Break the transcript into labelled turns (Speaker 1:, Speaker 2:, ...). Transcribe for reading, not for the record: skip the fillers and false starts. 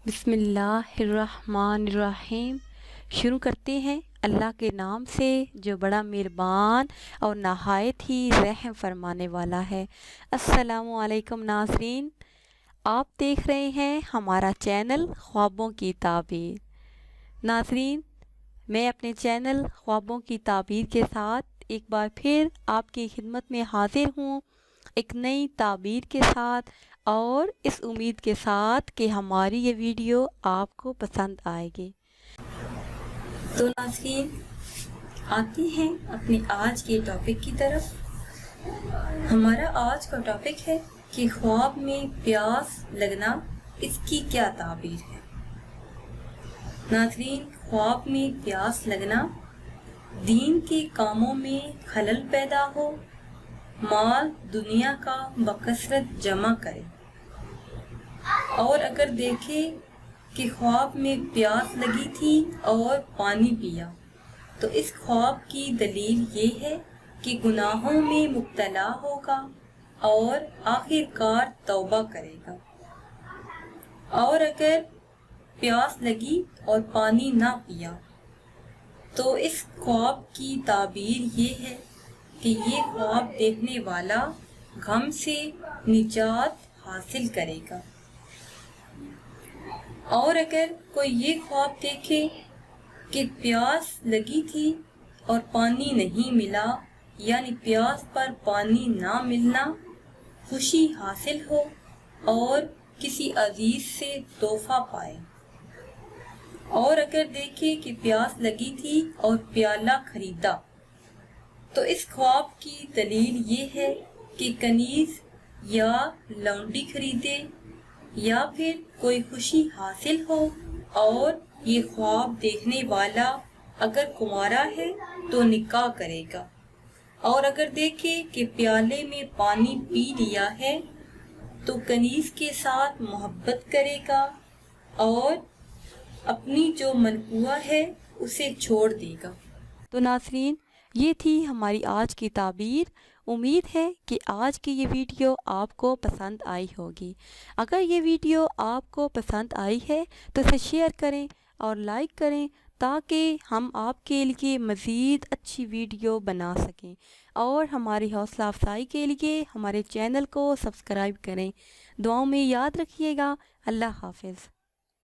Speaker 1: بسم اللہ الرحمن الرحیم۔ شروع کرتے ہیں اللہ کے نام سے جو بڑا مہربان اور نہایت ہی رحم فرمانے والا ہے۔ السلام علیکم ناظرین، آپ دیکھ رہے ہیں ہمارا چینل خوابوں کی تعبیر۔ ناظرین، میں اپنے چینل خوابوں کی تعبیر کے ساتھ ایک بار پھر آپ کی خدمت میں حاضر ہوں، ایک نئی تعبیر کے ساتھ، اور اس امید کے ساتھ کہ ہماری یہ ویڈیو آپ کو پسند آئے گی۔ تو ناظرین، آتے ہیں اپنے آج کے ٹاپک کی طرف۔ ہمارا آج کا ٹاپک ہے کہ خواب میں پیاس لگنا، اس کی کیا تعبیر ہے۔ ناظرین، خواب میں پیاس لگنا، دین کے کاموں میں خلل پیدا ہو، مال دنیا کا بکثرت جمع کرے، اور اگر دیکھے کہ خواب میں پیاس لگی تھی اور پانی پیا، تو اس خواب کی دلیل یہ ہے کہ گناہوں میں مبتلا ہوگا اور آخر کار توبہ کرے گا۔ اور اگر پیاس لگی اور پانی نہ پیا، تو اس خواب کی تعبیر یہ ہے کہ یہ خواب دیکھنے والا غم سے نجات حاصل کرے گا۔ اور اگر کوئی یہ خواب دیکھے کہ پیاس لگی تھی اور پانی نہیں ملا، یعنی پیاس پر پانی نہ ملنا، خوشی حاصل ہو اور کسی عزیز سے تحفہ پائے۔ اور اگر دیکھے کہ پیاس لگی تھی اور پیالہ خریدا، تو اس خواب کی دلیل یہ ہے کہ کنیز یا لونڈی خریدے، یا پھر کوئی خوشی حاصل ہو۔ اور یہ خواب دیکھنے والا اگر کنوارا ہے تو نکاح کرے گا، اور اگر دیکھے کہ پیالے میں پانی پی لیا ہے تو کنیز کے ساتھ محبت کرے گا اور اپنی جو منقوہ ہے اسے چھوڑ دے گا۔ تو ناظرین، یہ تھی ہماری آج کی تعبیر۔ امید ہے کہ آج کی یہ ویڈیو آپ کو پسند آئی ہوگی۔ اگر یہ ویڈیو آپ کو پسند آئی ہے تو اسے شیئر کریں اور لائک کریں، تاکہ ہم آپ کے لیے مزید اچھی ویڈیو بنا سکیں، اور ہماری حوصلہ افزائی کے لیے ہمارے چینل کو سبسکرائب کریں۔ دعاؤں میں یاد رکھیے گا۔ اللہ حافظ۔